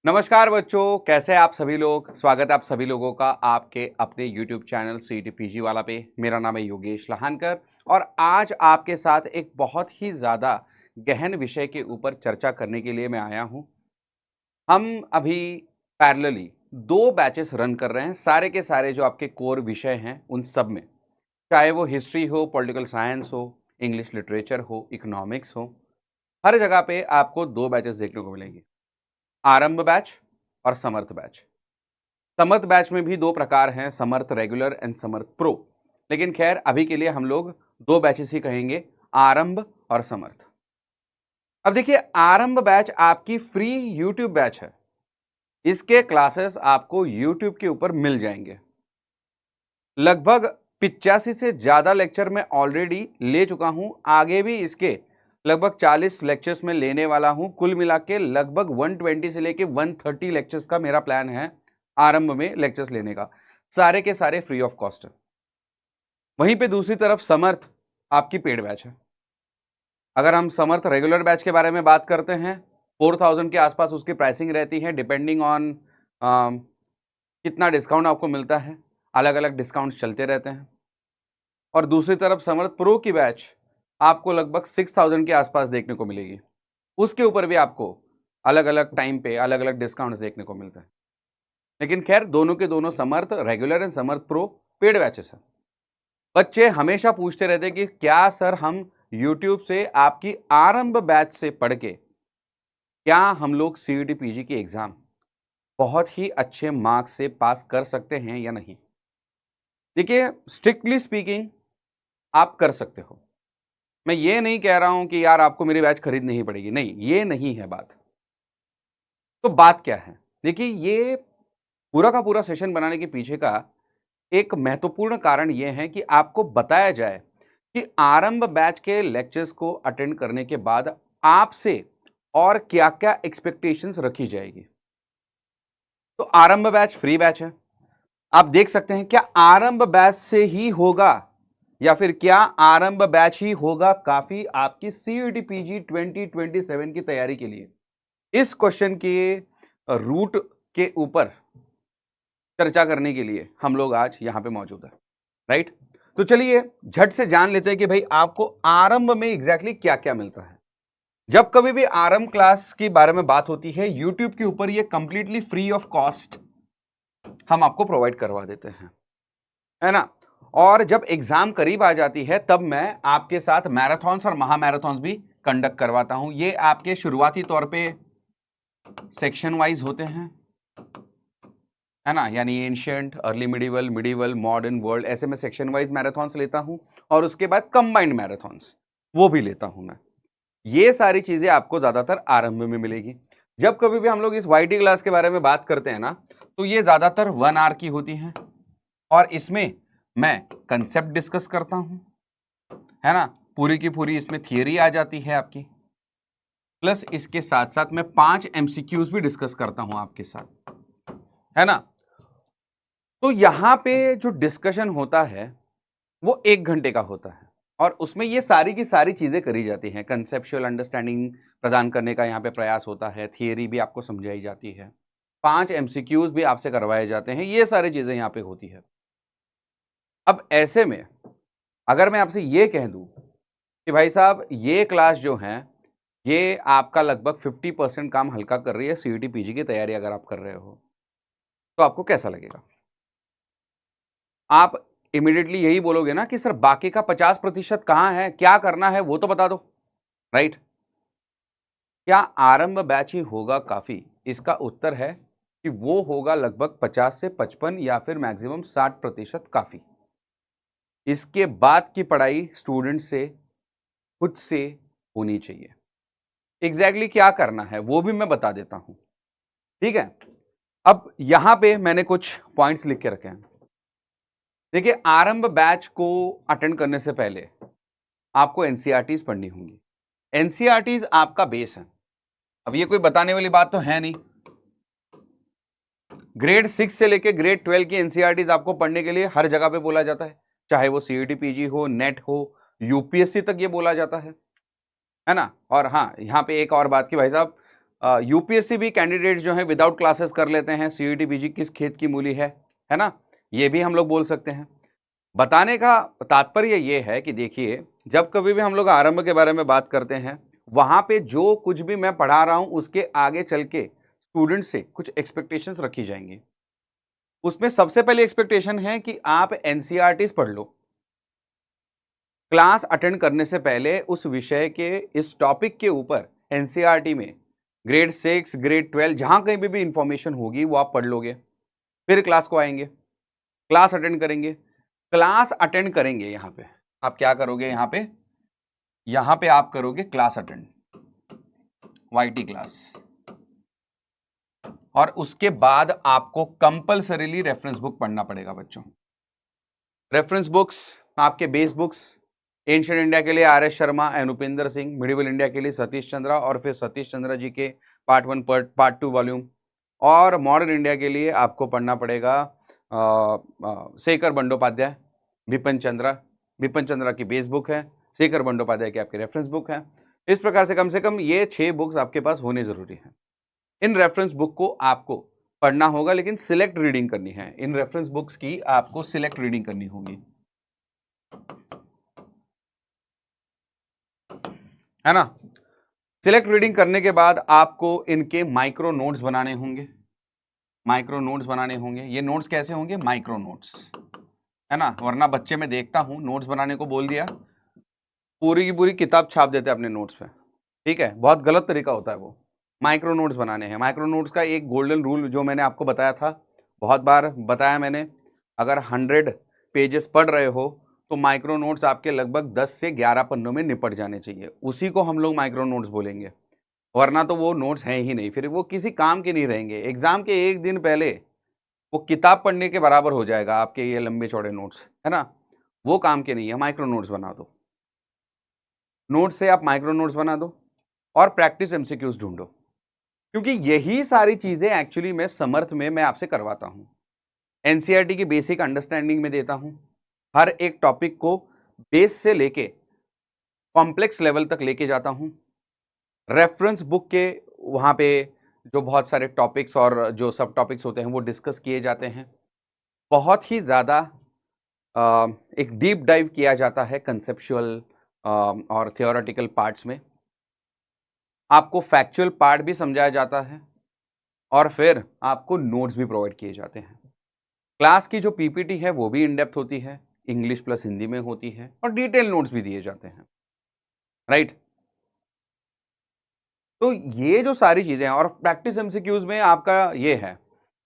नमस्कार बच्चों, कैसे हैं आप सभी लोग। स्वागत है आप सभी लोगों का आपके अपने YouTube चैनल सीईटी पीजी वाला पे। मेरा नाम है योगेश लहानकर और आज आपके साथ एक बहुत ही ज़्यादा गहन विषय के ऊपर चर्चा करने के लिए मैं आया हूं। हम अभी पैरेलली दो बैचेस रन कर रहे हैं। सारे के सारे जो आपके कोर विषय हैं उन सब में, चाहे वो हिस्ट्री हो, पॉलिटिकल साइंस हो, इंग्लिश लिटरेचर हो, इकोनॉमिक्स हो, हर जगह पे आपको दो बैचेस देखने को मिलेंगे, आरंभ बैच और समर्थ बैच। समर्थ बैच में भी दो प्रकार हैं, समर्थ रेगुलर एंड समर्थ प्रो। लेकिन खैर अभी के लिए हम लोग दो बैचेस ही कहेंगे, आरंभ और समर्थ। अब देखिए, आरंभ बैच आपकी फ्री यूट्यूब बैच है। इसके क्लासेस आपको यूट्यूब के ऊपर मिल जाएंगे। लगभग 85 से ज्यादा लेक्चर मैं ऑलरेडी ले चुका हूं। आगे भी इसके लगभग 40 लेक्चर्स में लेने वाला हूं। कुल मिला के लगभग 120 से लेके 130 लेक्चर्स का मेरा प्लान है आरंभ में लेक्चर्स लेने का। सारे के सारे फ्री ऑफ कॉस्ट है। वहीं पे दूसरी तरफ समर्थ आपकी पेड बैच है। अगर हम समर्थ रेगुलर बैच के बारे में बात करते हैं, 4000 के आसपास उसकी प्राइसिंग रहती है, डिपेंडिंग ऑन कितना डिस्काउंट आपको मिलता है। अलग अलग डिस्काउंट्स चलते रहते हैं। और दूसरी तरफ समर्थ प्रो की बैच आपको लगभग 6000 के आसपास देखने को मिलेगी। उसके ऊपर भी आपको अलग अलग टाइम पे अलग अलग डिस्काउंट्स देखने को मिलते हैं। लेकिन खैर दोनों के दोनों Samarth regular and Samarth pro paid batches हैं। बच्चे हमेशा पूछते रहते हैं कि क्या सर हम YouTube से आपकी आरंभ बैच से पढ़ के क्या हम लोग सीईटी पीजी की एग्जाम बहुत ही अच्छे मार्क्स से पास कर सकते हैं या नहीं। देखिए, स्ट्रिक्टली स्पीकिंग आप कर सकते हो। मैं ये नहीं कह रहा हूं कि यार आपको मेरी बैच खरीदनी ही पड़ेगी, नहीं, ये नहीं है बात। तो बात क्या है, देखिए, ये पूरा का पूरा सेशन बनाने के पीछे का एक महत्वपूर्ण कारण यह है कि आपको बताया जाए कि आरंभ बैच के लेक्चर्स को अटेंड करने के बाद आपसे और क्या क्या एक्सपेक्टेशंस रखी जाएगी। तो आरंभ बैच फ्री बैच है। आप देख सकते हैं, क्या आरंभ बैच से ही होगा या फिर क्या आरंभ बैच ही होगा काफी आपकी सीईटी पीजी 2027 की तैयारी के लिए। इस क्वेश्चन के रूट के ऊपर चर्चा करने के लिए हम लोग आज यहां पे मौजूद है, राइट। तो चलिए झट से जान लेते हैं कि भाई आपको आरंभ में एग्जैक्टली क्या क्या मिलता है। जब कभी भी आरंभ क्लास के बारे में बात होती है, यूट्यूब के ऊपर ये कंप्लीटली फ्री ऑफ कॉस्ट हम आपको प्रोवाइड करवा देते हैं, है ना। और जब एग्जाम करीब आ जाती है तब मैं आपके साथ मैराथन्स और महामैराथन्स भी कंडक्ट करवाता हूं। ये आपके शुरुआती तौर पे सेक्शन वाइज होते हैं, है ना, यानी ancient, early medieval, medieval, modern, world, ऐसे में सेक्शन वाइज मैराथन्स लेता हूं। और उसके बाद कंबाइंड मैराथन्स वो भी लेता हूं मैं। ये सारी चीजें आपको ज्यादातर आरंभ में मिलेगी। जब कभी भी हम लोग इस वाईटी क्लास के बारे में बात करते हैं ना, तो ये ज्यादातर 1 आवर की होती है और इसमें मैं कंसेप्ट डिस्कस करता हूं, है ना। पूरी की पूरी इसमें थियरी आ जाती है आपकी, प्लस इसके साथ साथ मैं 5 एमसीक्यूज भी डिस्कस करता हूं आपके साथ, है ना। तो यहां पे जो डिस्कशन होता है वो 1 घंटे का होता है और उसमें ये सारी की सारी चीजें करी जाती हैं। कंसेप्चुअल अंडरस्टैंडिंग प्रदान करने का यहाँ पे प्रयास होता है, थियरी भी आपको समझाई जाती है, 5 एमसीक्यूज भी आपसे करवाए जाते हैं, ये सारी चीजें यहाँ पे होती है। अब ऐसे में अगर मैं आपसे ये कह दूं कि भाई साहब ये क्लास जो है ये आपका लगभग 50% काम हल्का कर रही है सीईटी पीजी की तैयारी अगर आप कर रहे हो, तो आपको कैसा लगेगा। आप इमीडिएटली यही बोलोगे ना कि सर बाकी का 50% कहां है, क्या करना है वो तो बता दो, राइट। क्या आरंभ बैच ही होगा काफी? इसका उत्तर है कि वो होगा लगभग 50 से 55 या फिर मैक्सिमम 60% काफी। इसके बाद की पढ़ाई स्टूडेंट से खुद से होनी चाहिए। एग्जैक्टली क्या करना है वो भी मैं बता देता हूं, ठीक है। अब यहां पे मैंने कुछ पॉइंट्स लिख के रखे हैं। देखिए, आरंभ बैच को अटेंड करने से पहले आपको एनसीईआरटीज पढ़नी होंगी। एनसीईआरटीज आपका बेस है। अब ये कोई बताने वाली बात तो है नहीं, ग्रेड 6 से लेके ग्रेड 12 की एनसीईआरटीज आपको पढ़ने के लिए हर जगह पे बोला जाता है, चाहे वो सीईटी पीजी हो, नेट हो, यूपीएससी तक ये बोला जाता है ना। और हाँ, यहाँ पे एक और बात की भाई साहब, यूपीएससी भी कैंडिडेट जो हैं विदाउट क्लासेस कर लेते हैं, सीईटी पीजी किस खेत की मूली है ना, ये भी हम लोग बोल सकते हैं। बताने का तात्पर्य ये है कि देखिए, जब कभी भी हम लोग आरंभ के बारे में बात करते हैं, वहां पे जो कुछ भी मैं पढ़ा रहा हूं उसके आगे चल के स्टूडेंट से कुछ एक्सपेक्टेशंस रखी जाएंगी। उसमें सबसे पहली एक्सपेक्टेशन है कि आप एनसीईआरटीज पढ़ लो। क्लास अटेंड करने से पहले उस विषय के, इस टॉपिक के ऊपर एनसीईआरटी में ग्रेड 6 ग्रेड 12 जहां कहीं भी इंफॉर्मेशन होगी वो आप पढ़ लोगे। फिर क्लास को आएंगे, क्लास अटेंड करेंगे। क्लास अटेंड करेंगे, यहां पे आप क्या करोगे, यहां पे आप करोगे क्लास अटेंड, वाईटी क्लास। और उसके बाद आपको कंपल्सरीली रेफरेंस बुक पढ़ना पड़ेगा बच्चों। रेफरेंस बुक्स आपके बेस बुक्स, एंशिएंट इंडिया के लिए R S Sharma, Anupendra Singh, medieval India के लिए सतीश चंद्रा, और फिर सतीश चंद्रा जी के पार्ट 1 पार्ट 2 वॉल्यूम। और मॉडर्न इंडिया के लिए आपको पढ़ना पड़ेगा शेखर बंडोपाध्याय, विपिन चंद्रा की बेस बुक है, शेखर बंडोपाध्याय की आपकी रेफरेंस बुक है। इस प्रकार से कम ये 6 बुक्स आपके पास होने जरूरी है। इन रेफरेंस बुक को आपको पढ़ना होगा, लेकिन सिलेक्ट रीडिंग करनी है। इन रेफरेंस बुक्स की आपको सिलेक्ट रीडिंग करनी होगी, है ना। सिलेक्ट रीडिंग करने के बाद आपको इनके माइक्रो नोट्स बनाने होंगे। ये नोट्स कैसे होंगे, माइक्रो नोट्स, है ना। वरना बच्चे में देखता हूं नोट्स बनाने को बोल दिया, पूरी की पूरी किताब छाप देते हैं अपने नोट्स पे, ठीक है, बहुत गलत तरीका होता है वो। माइक्रो नोट्स बनाने हैं। माइक्रो नोट्स का एक गोल्डन रूल जो मैंने आपको बताया था, बहुत बार बताया मैंने, अगर 100 पेजेस पढ़ रहे हो तो माइक्रो नोट्स आपके लगभग 10 से 11 पन्नों में निपट जाने चाहिए। उसी को हम लोग माइक्रो नोट्स बोलेंगे, वरना तो वो नोट्स हैं ही नहीं, फिर वो किसी काम के नहीं रहेंगे। एग्जाम के एक दिन पहले वो किताब पढ़ने के बराबर हो जाएगा आपके ये लंबे चौड़े नोट्स, है ना। वो काम के नहीं है, माइक्रो नोट्स बना दो। नोट्स से आप माइक्रो नोट्स बना दो और प्रैक्टिस एमसीक्यूज ढूंढो, क्योंकि यही सारी चीजें एक्चुअली मैं समर्थ में मैं आपसे करवाता हूं। एनसीईआरटी की बेसिक अंडरस्टैंडिंग में देता हूं, हर एक टॉपिक को बेस से लेके कॉम्प्लेक्स लेवल तक लेके जाता हूं। रेफरेंस बुक के वहां पे जो बहुत सारे टॉपिक्स और जो सब टॉपिक्स होते हैं वो डिस्कस किए जाते हैं। बहुत ही ज्यादा एक डीप डाइव किया जाता है कंसेप्चुअल और थियोरेटिकल पार्ट्स में। आपको फैक्चुअल पार्ट भी समझाया जाता है और फिर आपको नोट्स भी प्रोवाइड किए जाते हैं। क्लास की जो पीपीटी है वो भी इन डेप्थ होती है, इंग्लिश प्लस हिंदी में होती है, और डिटेल नोट्स भी दिए जाते हैं, राइट। तो ये जो सारी चीजें हैं, और प्रैक्टिस एमसीक्यूज में आपका ये है,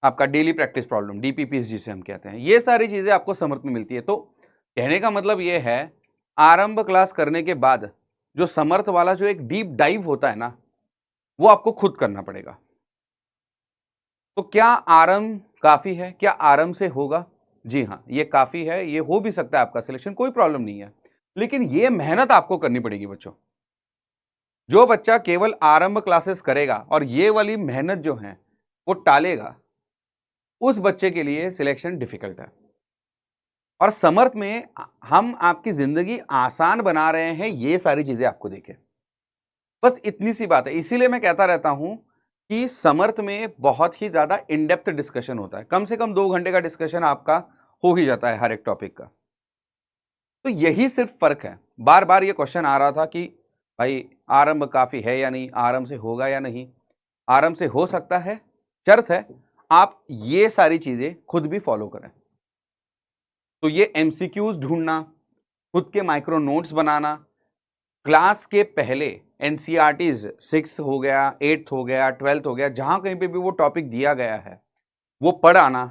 आपका डेली प्रैक्टिस प्रॉब्लम, डीपीपीस जिसे हम कहते हैं, ये सारी चीजें आपको समर्थ में मिलती है। तो कहने का मतलब ये है, आरंभ क्लास करने के बाद जो समर्थ वाला जो एक डीप डाइव होता है ना, वो आपको खुद करना पड़ेगा। तो क्या आरंभ काफी है, क्या आरंभ से होगा? जी हाँ, ये काफी है, ये हो भी सकता है आपका सिलेक्शन, कोई प्रॉब्लम नहीं है, लेकिन ये मेहनत आपको करनी पड़ेगी बच्चों। जो बच्चा केवल आरंभ क्लासेस करेगा और ये वाली मेहनत जो है वो टालेगा, उस बच्चे के लिए सिलेक्शन डिफिकल्ट है। और समर्थ में हम आपकी जिंदगी आसान बना रहे हैं, ये सारी चीजें आपको देखें, बस इतनी सी बात है। इसीलिए मैं कहता रहता हूं कि समर्थ में बहुत ही ज्यादा इन डेप्थ डिस्कशन होता है, कम से कम 2 घंटे का डिस्कशन आपका हो ही जाता है हर एक टॉपिक का। तो यही सिर्फ फर्क है। बार बार ये क्वेश्चन आ रहा था कि भाई आरंभ काफी है या नहीं, आरंभ से होगा या नहीं। आरंभ से हो सकता है, शर्त है आप ये सारी चीजें खुद भी फॉलो करें। तो ये एमसीक्यूज ढूंढना, खुद के माइक्रो नोट्स बनाना, क्लास के पहले एनसीईआरटीज 6th हो गया, 8th हो गया, 12th हो गया, जहां कहीं पे भी वो टॉपिक दिया गया है वो पढ़ आना,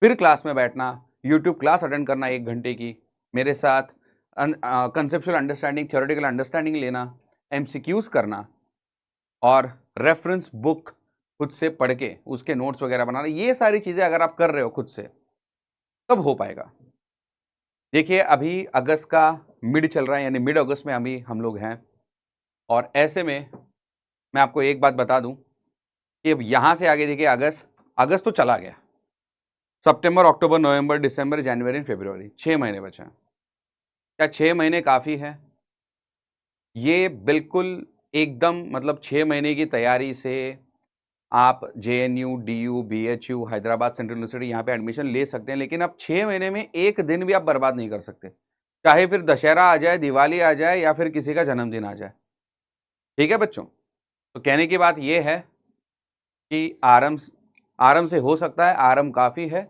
फिर क्लास में बैठना, यूट्यूब क्लास अटेंड करना 1 घंटे की मेरे साथ, कंसेप्चुअल अंडरस्टैंडिंग, थ्योरेटिकल अंडरस्टैंडिंग लेना, एमसीक्यूज करना, और रेफरेंस बुक खुद से पढ़ के उसके नोट्स वगैरह बनाना, ये सारी चीजें अगर आप कर रहे हो खुद से तब हो पाएगा। देखिए अभी अगस्त का मिड चल रहा है, यानी मिड अगस्त में अभी हम लोग हैं, और ऐसे में मैं आपको एक बात बता दूं कि अब यहां से आगे देखिए, अगस्त तो चला गया, सितंबर, अक्टूबर, नवंबर, दिसंबर, जनवरी, फरवरी, 6 महीने बचे हैं। क्या 6 महीने काफी है? ये बिल्कुल एकदम मतलब 6 महीने की तैयारी से आप JNU, DU, BHU, Hyderabad central university यहाँ पे एडमिशन ले सकते हैं, लेकिन आप 6 महीने में एक दिन भी आप बर्बाद नहीं कर सकते। चाहे फिर दशहरा आ जाए, दिवाली आ जाए या फिर किसी का जन्मदिन आ जाए। ठीक है बच्चों? तो कहने की बात ये है कि आराम से हो सकता है, आराम काफ़ी है,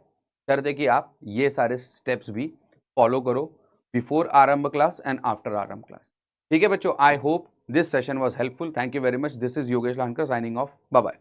शर्त है कि आप ये सारे स्टेप्स भी फॉलो करो before Arambh class and after Arambh class. ठीक है बच्चों, I hope this session was helpful. Thank you very much. This is Yogesh Lankar signing off. Bye bye.